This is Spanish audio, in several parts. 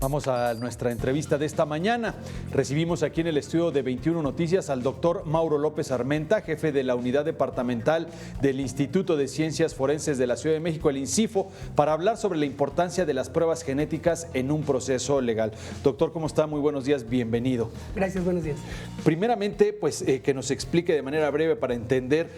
Vamos a nuestra entrevista de esta mañana. Recibimos aquí en el estudio de 21 Noticias al doctor Mauro López Armenta, jefe de la Unidad Departamental del Instituto de Ciencias Forenses de la Ciudad de México, el INCIFO, para hablar sobre la importancia de las pruebas genéticas en un proceso legal. Doctor, ¿cómo está? Muy buenos días, bienvenido. Gracias, buenos días. Primeramente, pues que nos explique de manera breve para entender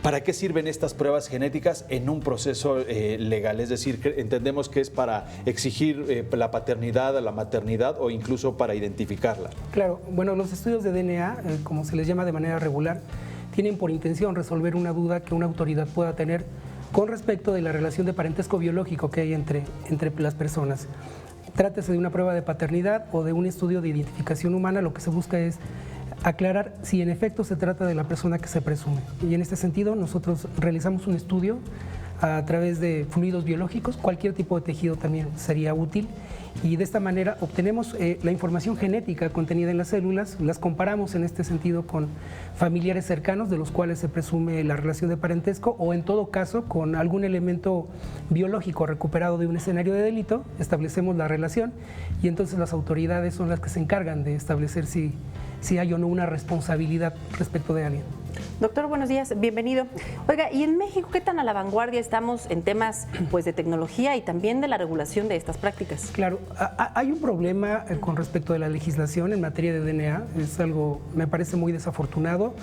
¿para qué sirven estas pruebas genéticas en un proceso legal? Es decir, entendemos que es para exigir la paternidad, la maternidad o incluso para identificarla. Claro, bueno, los estudios de DNA, como se les llama de manera regular, tienen por intención resolver una duda que una autoridad pueda tener con respecto de la relación de parentesco biológico que hay entre las personas. Trátese de una prueba de paternidad o de un estudio de identificación humana, lo que se busca es aclarar si en efecto se trata de la persona que se presume. Y en este sentido nosotros realizamos un estudio a través de fluidos biológicos, cualquier tipo de tejido también sería útil, y de esta manera obtenemos la información genética contenida en las células, las comparamos en este sentido con familiares cercanos de los cuales se presume la relación de parentesco o en todo caso con algún elemento biológico recuperado de un escenario de delito, establecemos la relación y entonces las autoridades son las que se encargan de establecer si hay o no una responsabilidad respecto de alguien. Doctor, buenos días, bienvenido. Oiga, ¿y en México qué tan a la vanguardia estamos en temas de tecnología y también de la regulación de estas prácticas? Claro, hay un problema con respecto de la legislación en materia de DNA, es algo, me parece muy desafortunado.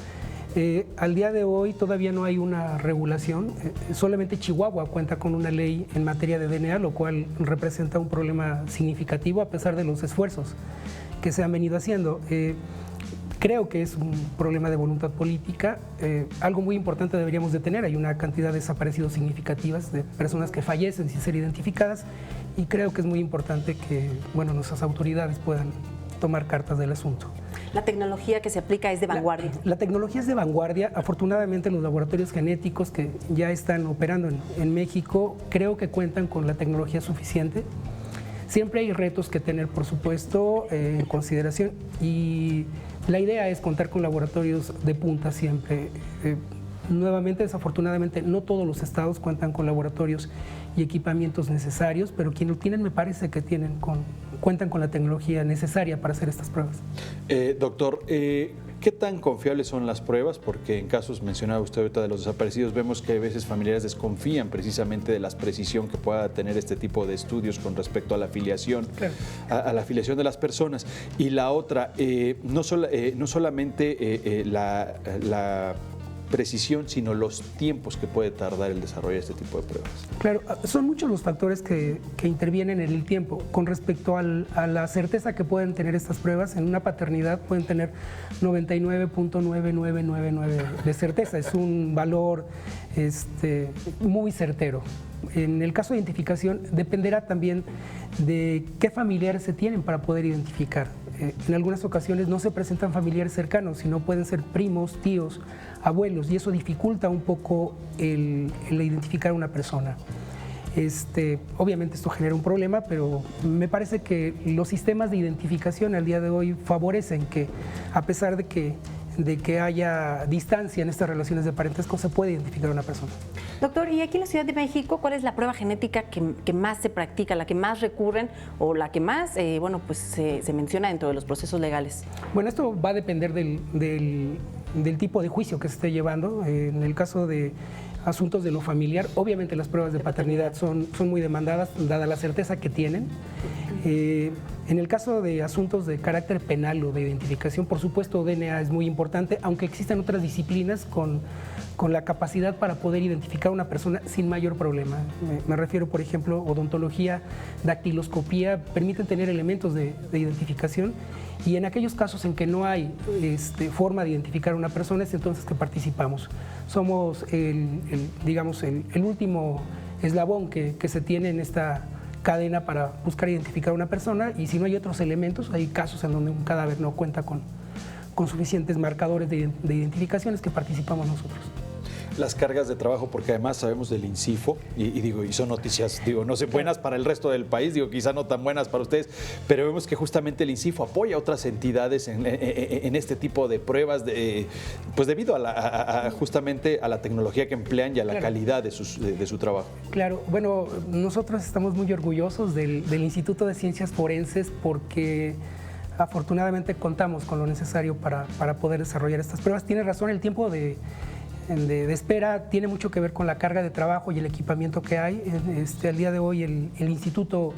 Al día de hoy todavía no hay una regulación, solamente Chihuahua cuenta con una ley en materia de DNA, lo cual representa un problema significativo a pesar de los esfuerzos que se han venido haciendo. Creo que es un problema de voluntad política, algo muy importante deberíamos de tener, hay una cantidad de desaparecidos significativas de personas que fallecen sin ser identificadas y creo que es muy importante que nuestras autoridades puedan tomar cartas del asunto. ¿La tecnología que se aplica es de vanguardia? La tecnología es de vanguardia, afortunadamente los laboratorios genéticos que ya están operando en México creo que cuentan con la tecnología suficiente. Siempre hay retos que tener, por supuesto, en consideración y la idea es contar con laboratorios de punta siempre. Nuevamente, desafortunadamente, no todos los estados cuentan con laboratorios y equipamientos necesarios, pero quienes lo tienen me parece que cuentan con la tecnología necesaria para hacer estas pruebas. Doctor, ¿qué tan confiables son las pruebas? Porque en casos mencionaba usted ahorita de los desaparecidos, vemos que a veces familiares desconfían precisamente de la precisión que pueda tener este tipo de estudios con respecto a la afiliación, claro, a la afiliación de las personas. Y la otra, no solamente la precisión, sino los tiempos que puede tardar el desarrollo de este tipo de pruebas. Claro, son muchos los factores que intervienen en el tiempo. Con respecto a la certeza que pueden tener estas pruebas, en una paternidad pueden tener 99.9999 de certeza. Es un valor muy certero. En el caso de identificación dependerá también de qué familiares se tienen para poder identificar. En algunas ocasiones no se presentan familiares cercanos, sino pueden ser primos, tíos, abuelos, y eso dificulta un poco el identificar a una persona. Obviamente esto genera un problema, pero me parece que los sistemas de identificación al día de hoy favorecen que, a pesar de que haya distancia en estas relaciones de parentesco, se puede identificar a una persona. Doctor, y aquí en la Ciudad de México, ¿cuál es la prueba genética que más se practica, la que más recurren o la que más se menciona dentro de los procesos legales? Bueno, esto va a depender del tipo de juicio que se esté llevando. En el caso de asuntos de lo familiar, obviamente las pruebas de paternidad son muy demandadas, dada la certeza que tienen. En el caso de asuntos de carácter penal o de identificación, por supuesto DNA es muy importante, aunque existen otras disciplinas con la capacidad para poder identificar a una persona sin mayor problema. Me refiero, por ejemplo, odontología, dactiloscopía, permiten tener elementos de identificación y en aquellos casos en que no hay forma de identificar a una persona es entonces que participamos. Somos el último eslabón que se tiene en esta cadena para buscar identificar a una persona y si no hay otros elementos, hay casos en donde un cadáver no cuenta con suficientes marcadores de identificaciones que participamos nosotros. las cargas de trabajo, porque además sabemos del INCIFO, y son noticias, no sé, buenas para el resto del país, quizá no tan buenas para ustedes, pero vemos que justamente el INCIFO apoya a otras entidades en este tipo de pruebas, pues debido justamente a la tecnología que emplean y a la calidad de su trabajo. Claro, bueno, nosotros estamos muy orgullosos del Instituto de Ciencias Forenses porque afortunadamente contamos con lo necesario para poder desarrollar estas pruebas. Tiene razón, el tiempo de espera tiene mucho que ver con la carga de trabajo y el equipamiento que hay. Al día de hoy el instituto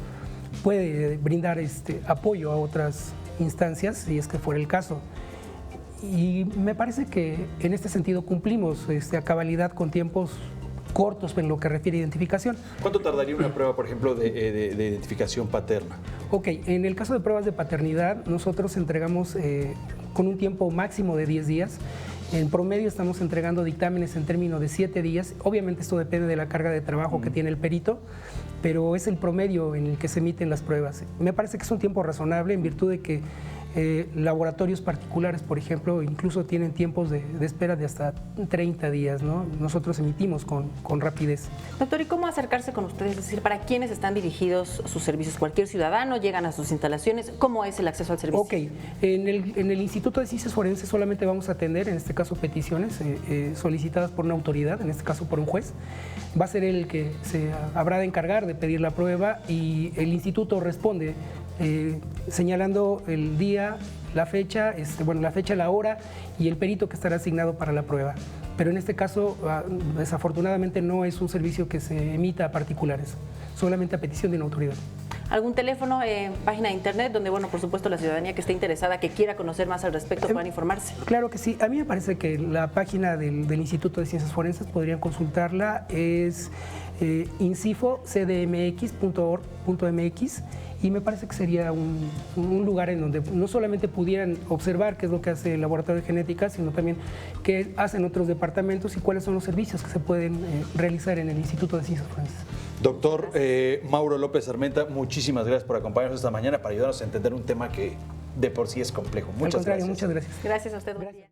puede brindar apoyo a otras instancias, si es que fuera el caso. Y me parece que en este sentido cumplimos a cabalidad con tiempos cortos en lo que refiere a identificación. ¿Cuánto tardaría una prueba, por ejemplo, de identificación paterna? Ok, en el caso de pruebas de paternidad, nosotros entregamos con un tiempo máximo de 10 días. En promedio estamos entregando dictámenes en términos de 7 días. Obviamente esto depende de la carga de trabajo que tiene el perito, pero es el promedio en el que se emiten las pruebas. Me parece que es un tiempo razonable en virtud de que laboratorios particulares, por ejemplo, incluso tienen tiempos de espera de hasta 30 días, ¿no? Nosotros emitimos con rapidez. Doctor, ¿y cómo acercarse con ustedes? Es decir, ¿para quiénes están dirigidos sus servicios? ¿Cualquier ciudadano? ¿Llegan a sus instalaciones? ¿Cómo es el acceso al servicio? Ok, en el Instituto de Ciencias Forenses solamente vamos a atender, en este caso, peticiones solicitadas por una autoridad, en este caso por un juez. Va a ser él el que se habrá de encargar de pedir la prueba y el instituto responde señalando el día, la fecha, la hora y el perito que estará asignado para la prueba. Pero en este caso, desafortunadamente, no es un servicio que se emita a particulares, solamente a petición de una autoridad. ¿Algún teléfono, página de internet donde, bueno, por supuesto, la ciudadanía que esté interesada, que quiera conocer más al respecto, puedan informarse? Claro que sí. A mí me parece que la página del Instituto de Ciencias Forenses podrían consultarla. Es incifocdmx.org.mx y me parece que sería un lugar en donde no solamente pudieran observar qué es lo que hace el laboratorio de genética, sino también qué hacen otros departamentos y cuáles son los servicios que se pueden realizar en el Instituto de Ciencias Forenses. Doctor Mauro López Armenta, muchísimas gracias por acompañarnos esta mañana para ayudarnos a entender un tema que de por sí es complejo. Muchas gracias. Muchas gracias. Gracias a usted. Buen día.